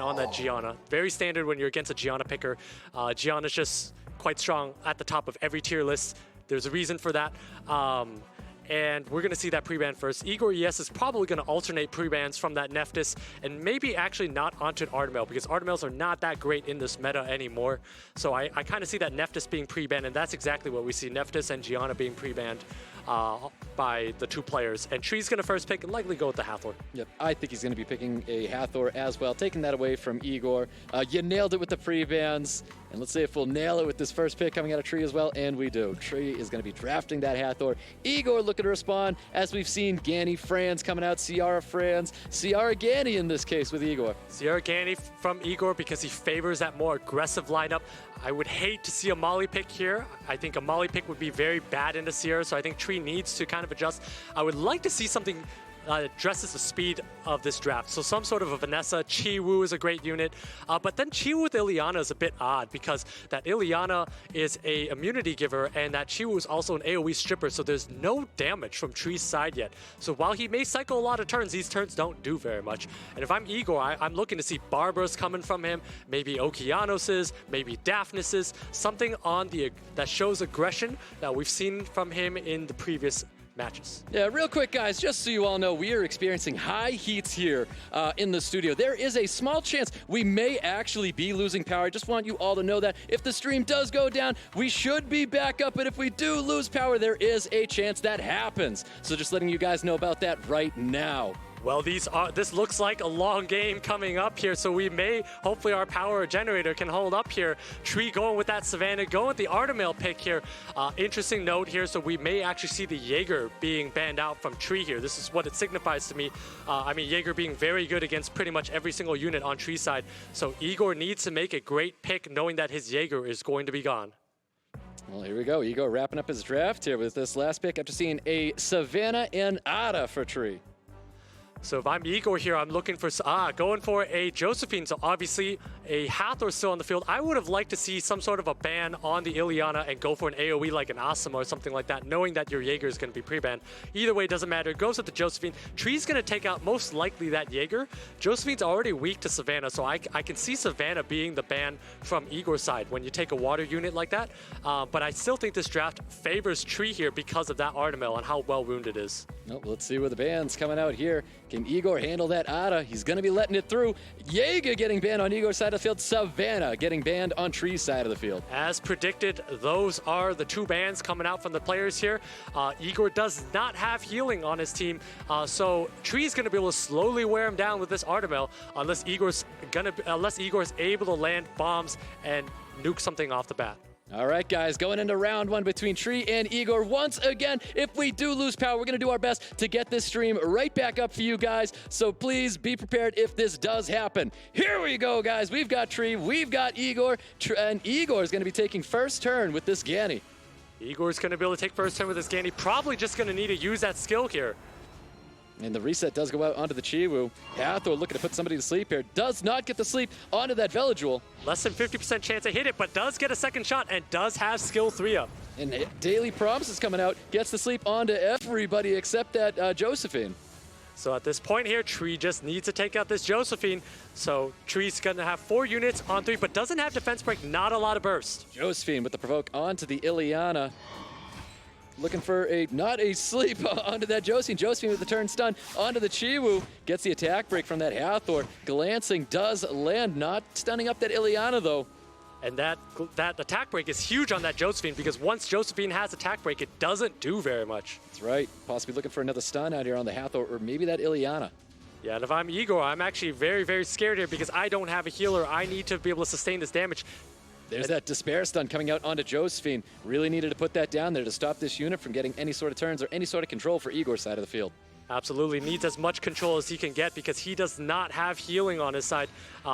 on that Gianna. Very standard when you're against a Gianna picker. Gianna's just quite strong at the top of every tier list. There's a reason for that. And we're going to see that pre-ban first. IgorES is probably going to alternate pre-bans from that Nephthys and maybe actually not onto an Artemel, because Artemels are not that great in this meta anymore. So I kind of see that Nephthys being pre-banned, and that's exactly what we see. Nephthys and Gianna being pre-banned by the two players. And Tree's going to first pick and likely go with the Hathor. Yep, I think he's going to be picking a Hathor as well, taking that away from Igor. You nailed it with the pre-bans. And let's see if we'll nail it with this first pick coming out of Tree as well, and we do. Tree is going to be drafting that Hathor. Igor looking to respond, as we've seen Ganny Franz coming out, Ciara Franz, Ciara Ganny in this case with Igor. Ciara Ganny from Igor because he favors that more aggressive lineup. I would hate to see a Molly pick here. I think a Molly pick would be very bad into Ciara, so I think Tree needs to kind of adjust. I would like to see something addresses the speed of this draft. So some sort of a Vanessa. Chi-Wu is a great unit. But then Chi-Wu with Ileana is a bit odd because that Ileana is a immunity giver and that Chi-Wu is also an AoE stripper, so there's no damage from Tree's side yet. So while he may cycle a lot of turns, these turns don't do very much. And if I'm Igor, I'm looking to see Barbara's coming from him, maybe Okeanos's, maybe Daphnis's, something on the that shows aggression that we've seen from him in the previous matches. Yeah, real quick, guys, just so you all know, we are experiencing high heats here in the studio. There is a small chance we may actually be losing power. I just want you all to know that if the stream does go down, we should be back up, but if we do lose power, there is a chance that happens. So just letting you guys know about that right now. Well, this looks like a long game coming up here, so we may, hopefully our power generator can hold up here. Tree going with that Savannah, going with the Artemel pick here. Interesting note here, so we may actually see the Jaeger being banned out from Tree here. This is what it signifies to me. I mean, Jaeger being very good against pretty much every single unit on Tree side. So Igor needs to make a great pick knowing that his Jaeger is going to be gone. Well, here we go. Igor wrapping up his draft here with this last pick after seeing a Savannah and Ada for Tree. So if I'm Igor here, I'm looking for, going for a Josephine. So obviously a Hathor still on the field. I would have liked to see some sort of a ban on the Ileana and go for an AoE like an Asuma or something like that, knowing that your Jaeger is going to be pre-banned. Either way, it doesn't matter. It goes with the Josephine. Tree's going to take out most likely that Jaeger. Josephine's already weak to Savannah, so I can see Savannah being the ban from Igor's side when you take a water unit like that. But I still think this draft favors Tree here because of that Artemel and how well wounded it is. Well, let's see where the ban's coming out here. Can Igor handle that Ada? He's going to be letting it through. Jaeger getting banned on Igor's side of the field. Savannah getting banned on Tree's side of the field. As predicted, those are the two bans coming out from the players here. Igor does not have healing on his team, so Tree's going to be able to slowly wear him down with this Artemel unless Igor's able to land bombs and nuke something off the bat. All right, guys, going into round one between Tree and Igor. Once again, if we do lose power, we're going to do our best to get this stream right back up for you guys. So please be prepared if this does happen. Here we go, guys. We've got Tree, we've got Igor, and Igor is going to be taking first turn with this Ganny. Igor's going to be able to take first turn with this Ganny. Probably just going to need to use that skill here. And the reset does go out onto the Chi-Wu. Hathor looking to put somebody to sleep here. Does not get the sleep onto that Veligul. Less than 50% chance to hit it, but does get a second shot and does have skill 3 up. And Daily Promise is coming out. Gets the sleep onto everybody except that Josephine. So at this point here, Tree just needs to take out this Josephine. So Tree's going to have 4 units on 3, but doesn't have defense break, not a lot of burst. Josephine with the provoke onto the Ileana. Looking for not a sleep onto that Josephine. Josephine with the turn stun onto the Chi-Wu. Gets the attack break from that Hathor. Glancing does land, not stunning up that Ileana though. And that attack break is huge on that Josephine because once Josephine has attack break, it doesn't do very much. That's right. Possibly looking for another stun out here on the Hathor or maybe that Ileana. Yeah, and if I'm Igor, I'm actually very, very scared here because I don't have a healer. I need to be able to sustain this damage. There's that Despair stun coming out onto Josephine. Really needed to put that down there to stop this unit from getting any sort of turns or any sort of control for Igor's side of the field. Absolutely. Needs as much control as he can get because he does not have healing on his side.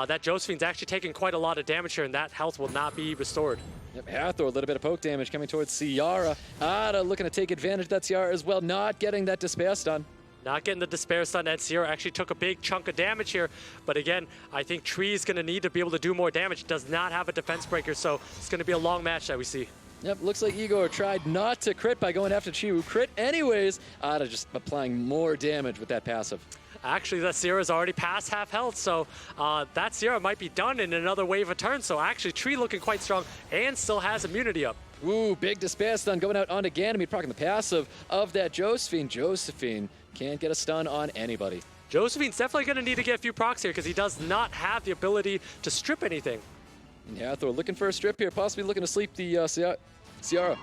That Josephine's actually taking quite a lot of damage here, and that health will not be restored. Yep, Hathor, a little bit of poke damage coming towards Ciara. Ada looking to take advantage of that Ciara as well, not getting that Despair stun. Not getting the Despair stun, and Ciara actually took a big chunk of damage here. But again, I think Tree's going to need to be able to do more damage. Does not have a defense breaker, so it's going to be a long match that we see. Yep, looks like Igor tried not to crit by going after Chi-Wu. Crit anyways. Ada just applying more damage with that passive. Actually, that Sierra's already past half health, so that Sierra might be done in another wave of turns. So actually, Tree looking quite strong and still has immunity up. Ooh, big despair stun going out onto Ganymede, proccing the passive of that Josephine. Josephine can't get a stun on anybody. Josephine's definitely going to need to get a few procs here because he does not have the ability to strip anything. And Hathor looking for a strip here, possibly looking to sleep the Sierra.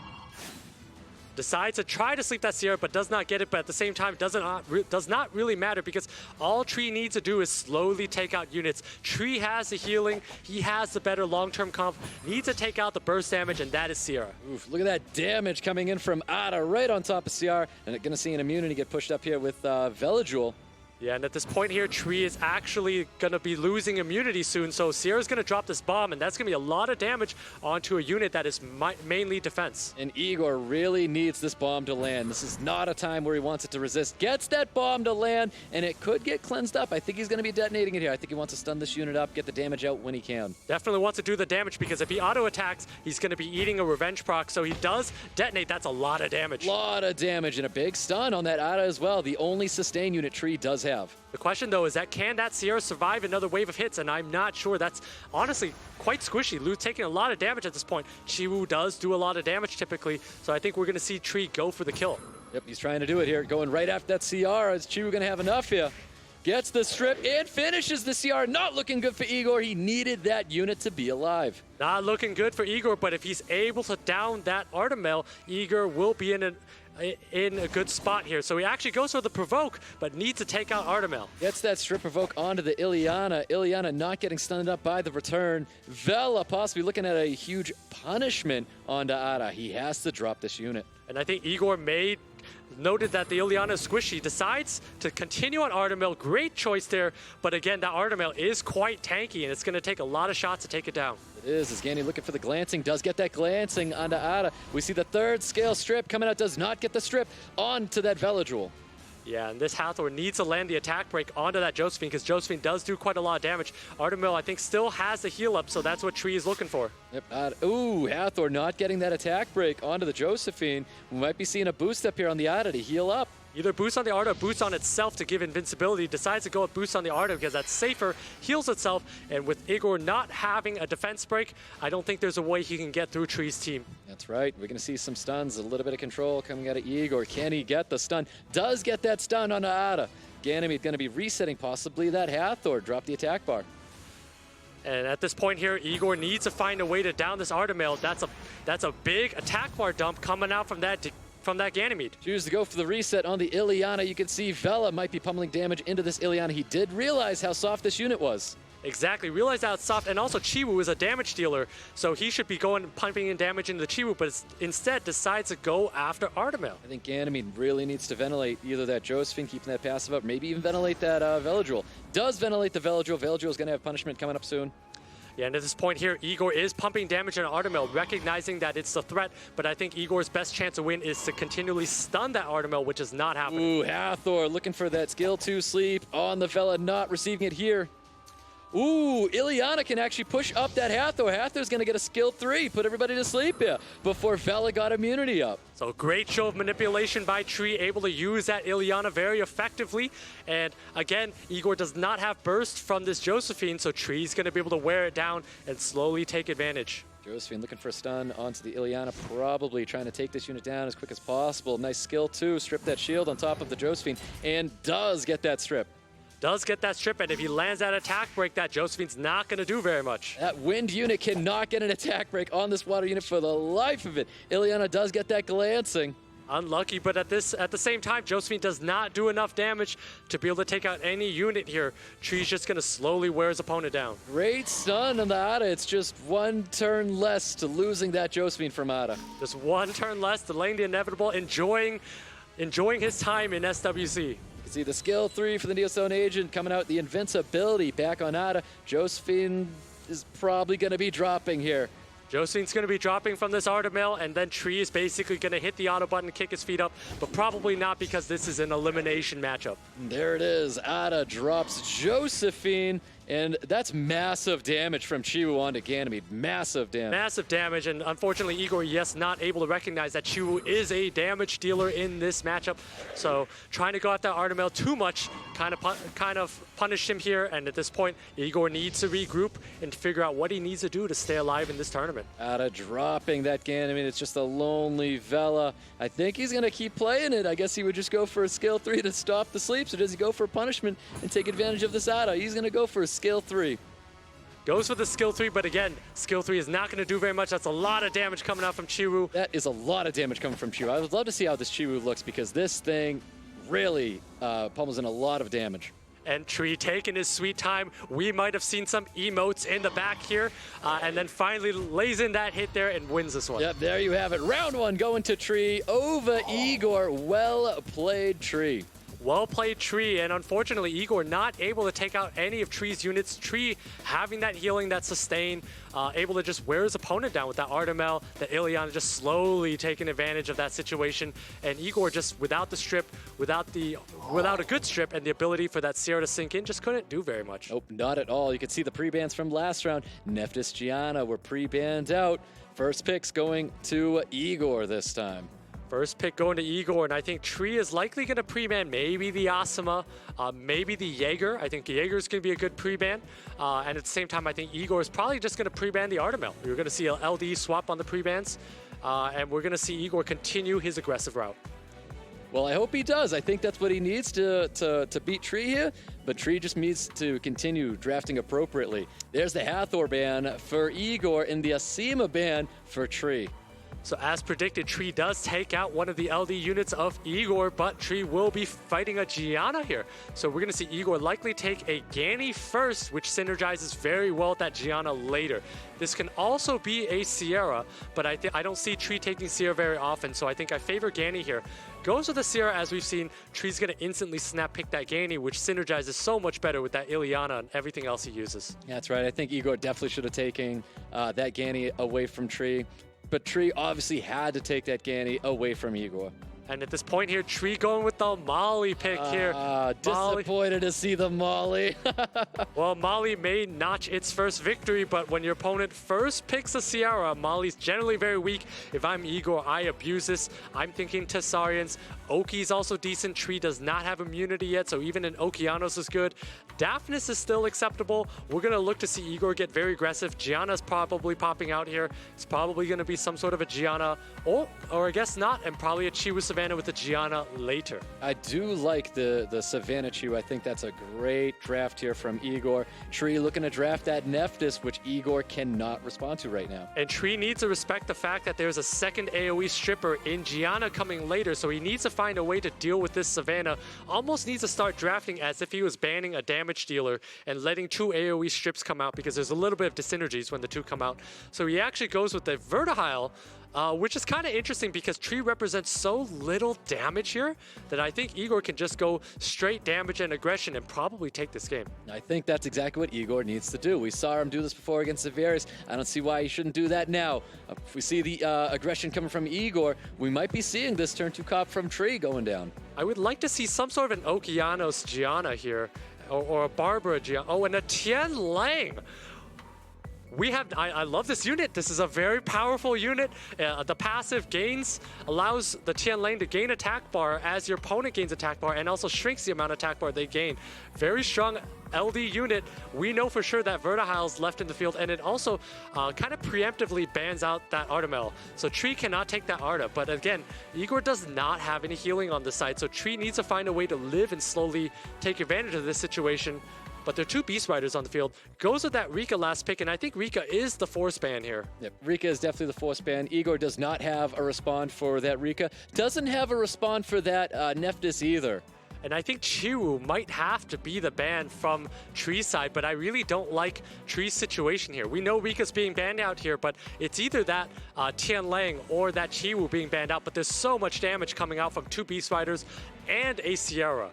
Decides to try to sleep that Sierra, but does not get it. But at the same time, does not really matter because all Tree needs to do is slowly take out units. Tree has the healing. He has the better long-term comp. Needs to take out the burst damage, and that is Sierra. Oof, look at that damage coming in from Ada right on top of Sierra. And going to see an immunity get pushed up here with Veladrul. Yeah, and at this point here, Tree is actually going to be losing immunity soon, so Sierra's going to drop this bomb, and that's going to be a lot of damage onto a unit that is mainly defense. And Igor really needs this bomb to land. This is not a time where he wants it to resist. Gets that bomb to land, and it could get cleansed up. I think he's going to be detonating it here. I think he wants to stun this unit up, get the damage out when he can. Definitely wants to do the damage, because if he auto-attacks, he's going to be eating a revenge proc, so he does detonate. That's a lot of damage. Lot of damage, and a big stun on that Ada as well. The only sustain unit Tree does have. The question, though, is that can that Sierra survive another wave of hits? And I'm not sure. That's honestly quite squishy. Lu's taking a lot of damage at this point. Chiwu does do a lot of damage typically, so I think we're going to see Tree go for the kill. Yep, he's trying to do it here. Going right after that CR. Is Chiwu going to have enough here? Gets the strip and finishes the CR. Not looking good for Igor. He needed that unit to be alive. Not looking good for Igor, but if he's able to down that Artemel, Igor will be in a good spot here. So he actually goes for the provoke, but needs to take out Artemel. Gets that strip provoke onto the Ileana. Ileana not getting stunned up by the return. Vela possibly looking at a huge punishment onto Ada. He has to drop this unit. And I think Igor noted that the Ileana is squishy, decides to continue on Artemel. Great choice there, but again, that Artemel is quite tanky, and it's going to take a lot of shots to take it down. It is Ganny looking for the glancing, does get that glancing onto Ada. We see the third scale strip coming out, does not get the strip onto that Veladrul. Yeah, and this Hathor needs to land the attack break onto that Josephine, because Josephine does do quite a lot of damage. Artemil, I think, still has the heal up, so that's what Tree is looking for. Yep. Ooh, Hathor not getting that attack break onto the Josephine. We might be seeing a boost up here on the Ada to heal up. Either boost on the Arda or boost on itself to give invincibility. Decides to go with boost on the Arda because that's safer, heals itself, and with Igor not having a defense break, I don't think there's a way he can get through Tree's team. That's right. We're going to see some stuns, a little bit of control coming out of Igor. Can he get the stun? Does get that stun on Ada. Ganymede going to be resetting possibly that Hathor. Drop the attack bar. And at this point here, Igor needs to find a way to down this Artemil. That's a big attack bar dump coming out from that Ganymede. Choose to go for the reset on the Ileana. You can see Vela might be pummeling damage into this Ileana. He did realize how soft this unit was. Exactly, realized how it's soft, and also Chiwu is a damage dealer, so he should be pumping in damage into the Chiwu, but instead decides to go after Artemil. I think Ganymede really needs to ventilate either that Josephine, keeping that passive up, maybe even ventilate that Veladrul. Does ventilate the Veladrul. Veladrul is going to have punishment coming up soon. Yeah, and at this point here, Igor is pumping damage on Artemil, recognizing that it's a threat, but I think Igor's best chance to win is to continually stun that Artemil, which is not happening. Ooh, Hathor looking for that skill 2 sleep on the Vela, not receiving it here. Ooh, Ileana can actually push up that Hathor. Hathor's going to get a skill 3, put everybody to sleep here before Vela got immunity up. So great show of manipulation by Tree, able to use that Ileana very effectively. And again, Igor does not have burst from this Josephine, so Tree's going to be able to wear it down and slowly take advantage. Josephine looking for a stun onto the Ileana, probably trying to take this unit down as quick as possible. Nice skill 2, strip that shield on top of the Josephine, and does get that strip. Does get that strip, and if he lands that attack break, that Josephine's not going to do very much. That wind unit cannot get an attack break on this water unit for the life of it. Ileana does get that glancing. Unlucky, but at the same time, Josephine does not do enough damage to be able to take out any unit here. Tree's just going to slowly wear his opponent down. Great stun on the Ada. It's just one turn less to losing that Josephine from Ada. Just one turn less, delaying the inevitable, enjoying his time in SWC. See the skill 3 for the Neostone Agent coming out, the invincibility back on Ada. Josephine is probably going to be dropping here. Josephine's going to be dropping from this Artemil, and then Tree is basically going to hit the auto button, kick his feet up, but probably not because this is an elimination matchup. There it is. Ada drops Josephine, And that's massive damage from Chiwu onto Ganymede. Massive damage. Massive damage, and unfortunately, Igor, yes, not able to recognize that Chiwu is a damage dealer in this matchup. So trying to go after Artemel too much kind of punished him here, and at this point, Igor needs to regroup and figure out what he needs to do to stay alive in this tournament. Out of dropping that Ganymede, it's just a lonely Vela. I think he's going to keep playing it. I guess he would just go for a skill 3 to stop the sleeps, or does he go for punishment and take advantage of this Ada? He's going to go for a skill 3. Goes for the skill 3, but again, skill 3 is not going to do very much. That's a lot of damage coming out from Chiwu. That is a lot of damage coming from Chiwu. I would love to see how this Chiwu looks, because this thing really pummels in a lot of damage. And Tree taking his sweet time. We might have seen some emotes in the back here, and then finally lays in that hit there and wins this one. Yep, there you have it. Round 1 going to Tree over Igor. Well played, Tree. Well played, Tree, and unfortunately, Igor not able to take out any of Tree's units. Tree having that healing, that sustain, able to just wear his opponent down with that Artemel, that Ileana just slowly taking advantage of that situation, and Igor just without the strip, without a good strip and the ability for that Sierra to sink in, just couldn't do very much. Nope, not at all. You can see the pre-bans from last round. Nephthys, Gianna were pre-banned out. First picks going to Igor this time. First pick going to Igor, and I think Tree is likely going to pre-ban maybe the Asuma, maybe the Jaeger. I think Jaeger's going to be a good pre-ban. And at the same time, I think Igor is probably just going to pre-ban the Artemel. You're going to see an LD swap on the pre-bans, and we're going to see Igor continue his aggressive route. Well, I hope he does. I think that's what he needs to beat Tree here, but Tree just needs to continue drafting appropriately. There's the Hathor ban for Igor and the Asima ban for Tree. So as predicted, Tree does take out one of the LD units of Igor, but Tree will be fighting a Gianna here. So we're going to see Igor likely take a Gani first, which synergizes very well with that Gianna later. This can also be a Sierra, but I don't see Tree taking Sierra very often, so I think I favor Gani here. Goes with the Sierra, as we've seen, Tree's going to instantly snap pick that Gani, which synergizes so much better with that Ileana and everything else he uses. That's right. I think Igor definitely should have taken that Gani away from Tree. But Tree obviously had to take that Gani away from Igor. And at this point here, Tree going with the Molly pick here. Disappointed to see the Molly. Well, Molly may notch its first victory, but when your opponent first picks a Sierra, Molly's generally very weak. If I'm Igor, I abuse this. I'm thinking Tessarians. Oki's also decent. Tree does not have immunity yet, so even an Okeanos is good. Daphnis is still acceptable. We're going to look to see Igor get very aggressive. Gianna's probably popping out here. It's probably going to be some sort of a Gianna, or I guess not, and probably a Chiwu Savannah with a Gianna later. I do like the Savannah Chiwu. I think that's a great draft here from Igor. Tree looking to draft that Nephthys, which Igor cannot respond to right now. And Tree needs to respect the fact that there's a second AoE stripper in Gianna coming later, so he needs to find a way to deal with this Savannah. Almost needs to start drafting as if he was banning a damage dealer and letting 2 AoE strips come out, because there's a little bit of dyssynergies when the 2 come out. So he actually goes with the Vertihile, which is kind of interesting because Tree represents so little damage here that I think Igor can just go straight damage and aggression and probably take this game. I think that's exactly what Igor needs to do. We saw him do this before against Severus. I don't see why he shouldn't do that now. If we see the aggression coming from Igor, we might be seeing this turn 2 cop from Tree going down. I would like to see some sort of an Okeanos Gianna here, or a Barbara Gianna. Oh, and a Tian Lang. I love this unit. This is a very powerful unit. The passive gains allows the Tian Lane to gain attack bar as your opponent gains attack bar, and also shrinks the amount of attack bar they gain. Very strong LD unit. We know for sure that Vertihile's left in the field, and it also kind of preemptively bans out that Artemel. So Tree cannot take that Arta, but again, Igor does not have any healing on the side, so Tree needs to find a way to live and slowly take advantage of this situation. But there are 2 Beast Riders on the field. Goes with that Rika last pick, and I think Rika is the force ban here. Yep, Rika is definitely the force ban. Igor does not have a respond for that Rika. Doesn't have a respond for that Nephthys either. And I think Chiwu might have to be the ban from Tree's side, but I really don't like Tree's situation here. We know Rika's being banned out here, but it's either that Tian Lang or that Chiwu being banned out, but there's so much damage coming out from 2 Beast Riders and a Sierra.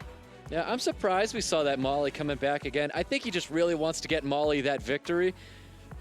Yeah, I'm surprised we saw that Molly coming back again. I think he just really wants to get Molly that victory.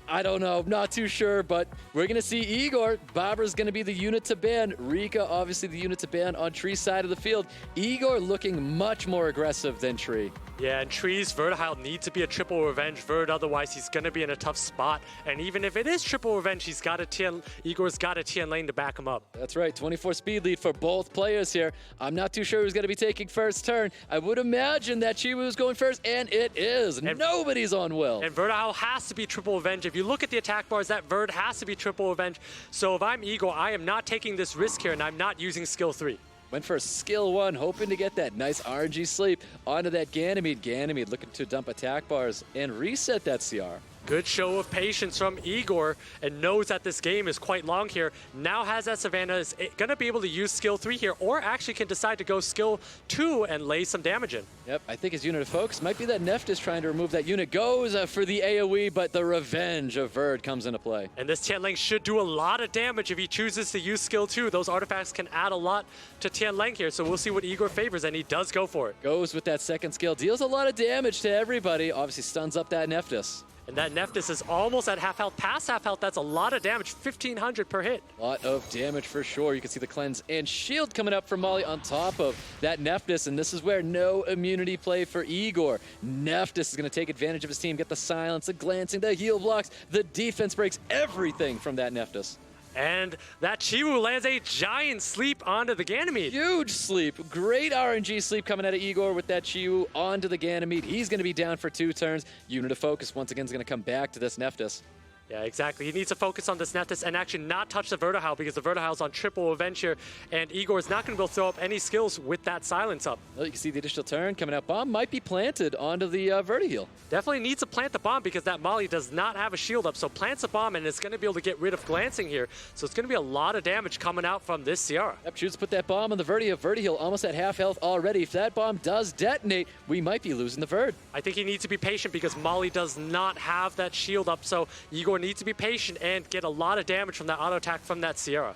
I don't know, not too sure, but we're going to see Igor. Barbara's going to be the unit to ban. Rika, obviously the unit to ban on Tree's side of the field. Igor looking much more aggressive than Tree. Yeah, and Tree's Vertihile needs to be a triple revenge Verd, otherwise he's going to be in a tough spot. And even if it is triple revenge, Igor's got a TN lane to back him up. That's right, 24 speed lead for both players here. I'm not too sure who's going to be taking first turn. I would imagine that Chiwu is going first, and it is. And nobody's on well. And Vertihile has to be triple revenge. If you look at the attack bars, that Verd has to be triple revenge. So if I'm Igor, I am not taking this risk here, and I'm not using skill 3. Went for skill 1, hoping to get that nice RNG sleep onto that Ganymede. Ganymede looking to dump attack bars and reset that CR. Good show of patience from Igor, and knows that this game is quite long here. Now has that Savannah, is going to be able to use skill 3 here, or actually can decide to go skill 2 and lay some damage in. Yep, I think his unit of focus might be that Nephthys trying to remove that unit. Goes for the AoE, but the revenge of Verd comes into play. And this Tian Lang should do a lot of damage if he chooses to use skill 2. Those artifacts can add a lot to Tian Lang here, so we'll see what Igor favors, and he does go for it. Goes with that second skill, deals a lot of damage to everybody. Obviously stuns up that Nephthys. And that Nephthys is almost at half health. Past half health, that's a lot of damage. 1,500 per hit. A lot of damage for sure. You can see the cleanse and shield coming up from Molly on top of that Nephthys. And this is where no immunity play for Igor. Nephthys is going to take advantage of his team, get the silence, the glancing, the heal blocks, the defense breaks, everything from that Nephthys. And that Chiwu lands a giant sleep onto the Ganymede. Huge sleep. Great RNG sleep coming out of Igor with that Chiwu onto the Ganymede. He's going to be down for 2 turns. Unit of focus once again is going to come back to this Nephthys. Yeah, exactly. He needs to focus on this Nephthys and actually not touch the Vertihile, because the Vertihile's on triple revenge here, and Igor is not going to be able to throw up any skills with that silence up. Well, you can see the additional turn coming out. Bomb might be planted onto the Vertihile. Definitely needs to plant the bomb, because that Molly does not have a shield up, so plants a bomb and it's going to be able to get rid of glancing here. So it's going to be a lot of damage coming out from this Ciara. Yep, choose to put that bomb on the Vertihile. Vertihile almost at half health already. If that bomb does detonate, we might be losing the Verd. I think he needs to be patient, because Molly does not have that shield up, so Igor needs to be patient and get a lot of damage from that auto attack from that Ciara.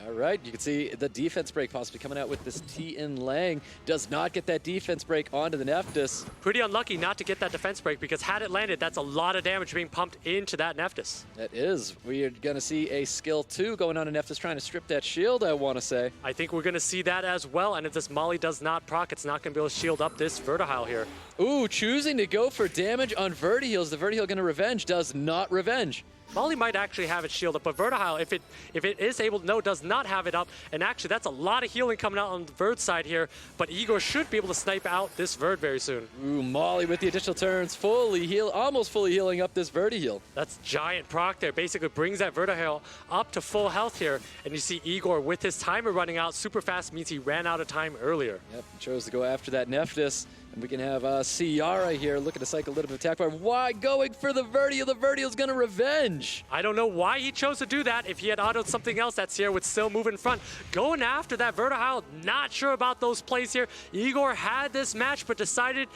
All right, you can see the defense break possibly coming out with this T.N. Lang. Does not get that defense break onto the Nephthys. Pretty unlucky not to get that defense break, because had it landed, that's a lot of damage being pumped into that Nephthys. That is. We are going to see a skill 2 going on to Nephthys, trying to strip that shield, I want to say. I think we're going to see that as well, and if this Molly does not proc, it's not going to be able to shield up this Vertihile here. Ooh, choosing to go for damage on Vertihiles. The Vertihile going to revenge, does not revenge. Molly might actually have it shielded up, but Vertihile, if it is able to, no, does not have it up. And actually, that's a lot of healing coming out on the Verd side here, but Igor should be able to snipe out this Verd very soon. Ooh, Molly with the additional turns, almost fully healing up this Vertihile. That's giant proc there. Basically brings that Vertihile up to full health here. And you see Igor with his timer running out super fast, means he ran out of time earlier. Yep, chose to go after that Nephthys. And we can have Ciara here looking to cycle a little bit of attack bar. Why going for the Vertihile? The Vertihile's going to revenge. I don't know why he chose to do that. If he had autoed something else, that Ciara would still move in front. Going after that Vertihile, not sure about those plays here. Igor had this match, but decided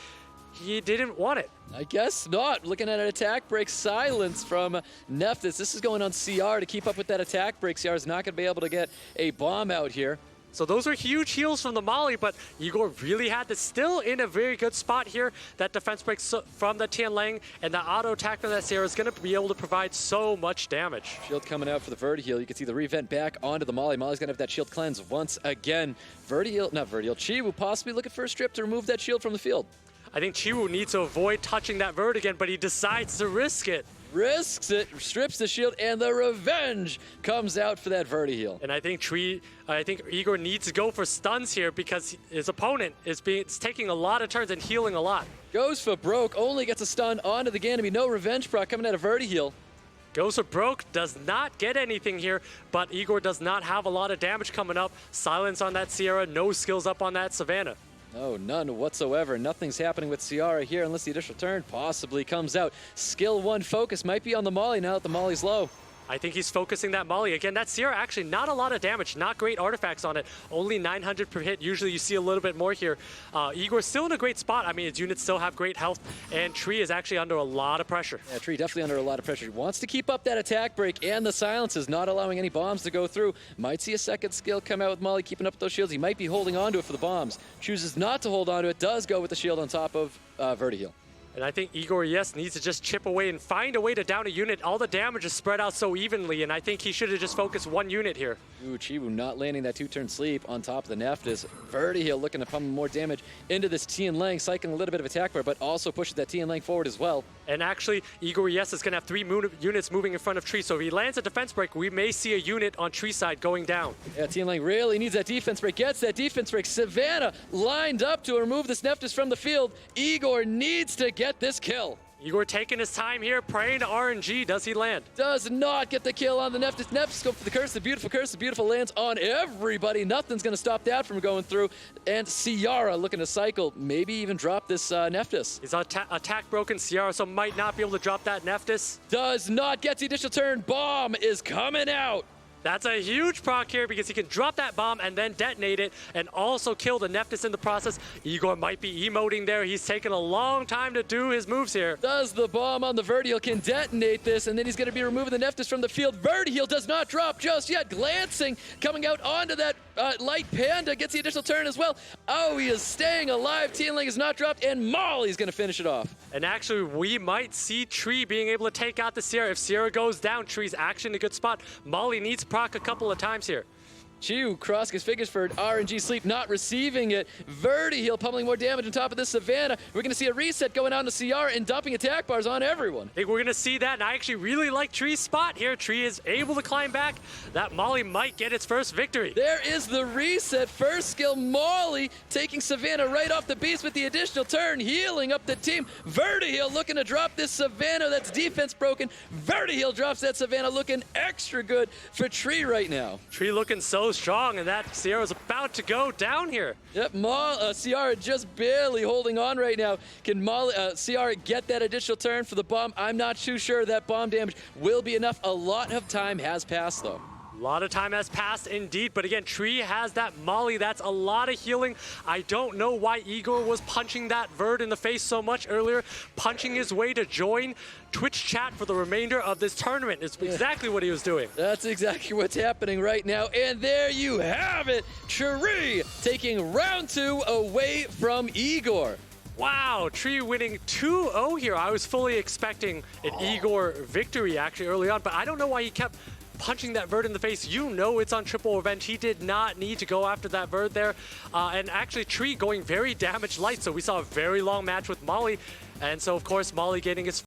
he didn't want it. I guess not. Looking at an attack break silence from Nephthys. This is going on Ciara to keep up with that attack break. Ciara's not going to be able to get a bomb out here. So those are huge heals from the Molly, but Igor really had this still in a very good spot here. That defense break from the Tian Lang and the auto attack from that Ciara is going to be able to provide so much damage. Shield coming out for the Vertihile. You can see the revent back onto the Molly. Molly's going to have that shield cleanse once again. Chiwu possibly looking for a strip to remove that shield from the field. I think Chiwu needs to avoid touching that Verd again, but he decides to risk it. Risks it, strips the shield, and the revenge comes out for that Vertihile. And I think Igor needs to go for stuns here, because his opponent is taking a lot of turns and healing a lot. Goes for broke, only gets a stun onto the Ganymede. No revenge proc coming out of Vertihile. Goes for broke, does not get anything here, but Igor does not have a lot of damage coming up. Silence on that Ciara, no skills up on that Savannah. No, none whatsoever. Nothing's happening with Ciara here unless the additional turn possibly comes out. Skill 1 focus might be on the Molly now that the Molly's low. I think he's focusing that Molly. Again, that Ciara actually not a lot of damage, not great artifacts on it. Only 900 per hit. Usually you see a little bit more here. Igor's still in a great spot. I mean, his units still have great health, and Tree is actually under a lot of pressure. Yeah, Tree definitely under a lot of pressure. He wants to keep up that attack break, and the silences, not allowing any bombs to go through. Might see a second skill come out with Molly, keeping up with those shields. He might be holding on to it for the bombs. Chooses not to hold on to it, does go with the shield on top of Vertihile. And I think IgorES needs to just chip away and find a way to down a unit. All the damage is spread out so evenly, and I think he should have just focused one unit here. Ooh, Chiwu not landing that 2-turn sleep on top of the Nephthys. Vertiheal looking to pump more damage into this Tian Lang, cycling a little bit of attack bar, but also pushes that Tian Lang forward as well. And actually, IgorES is going to have 3 units moving in front of Tree, so if he lands a defense break, we may see a unit on Tree side going down. Yeah, Tian Lang really needs that defense break, gets that defense break. Savannah lined up to remove this Nephthys from the field. Igor needs to get this kill. Igor taking his time here, praying to RNG. Does he land? Does not get the kill on the Nephthys. Nephthys go for the curse. The beautiful lands on everybody. Nothing's going to stop that from going through. And Ciara looking to cycle, maybe even drop this Nephthys. He's attack broken Ciara, so might not be able to drop that Nephthys. Does not get the additional turn. Bomb is coming out. That's a huge proc here because he can drop that bomb and then detonate it and also kill the Nephthys in the process. Igor might be emoting there. He's taken a long time to do his moves here. Does the bomb on the Vertiheal can detonate this, and then he's going to be removing the Nephthys from the field. Vertiheal does not drop just yet. Glancing, coming out onto that light panda, gets the additional turn as well. Oh, he is staying alive. Tian Lang is not dropped, and Molly's going to finish it off. And actually, we might see Tree being able to take out the Sierra. If Sierra goes down, Tree's actually in a good spot. Molly needs proc a couple of times here. Chiwu cross his figures for RNG sleep, not receiving it. Vertiheal pummeling more damage on top of this Savannah. We're going to see a reset going on to Ciara and dumping attack bars on everyone. I think we're going to see that, and I actually really like Tree's spot here. Tree is able to climb back. That Molly might get its first victory. There is the reset. First skill, Molly taking Savannah right off the beast with the additional turn, healing up the team. Vertiheal looking to drop this Savannah that's defense broken. Vertiheal drops that Savannah, looking extra good for Tree right now. Tree looking so strong, and that Sierra's about to go down here. Yep, Ciara just barely holding on right now. Can Ciara get that additional turn for the bomb? I'm not too sure that bomb damage will be enough. A lot of time has passed, though. A lot of time has passed indeed, but again, Tree has that Molly. That's a lot of healing. I don't know why Igor was punching that Verd in the face so much earlier. Punching his way to join Twitch chat for the remainder of this tournament is exactly what he was doing. That's exactly what's happening right now. And there you have it. Tree taking round 2 away from Igor. Wow, Tree winning 2-0 here. I was fully expecting an Igor victory actually early on, but I don't know why he kept punching that Verd in the face. You know it's on triple revenge. He did not need to go after that Verd there. And actually Tree going very damage light, so we saw a very long match with Molly. And so of course Molly getting his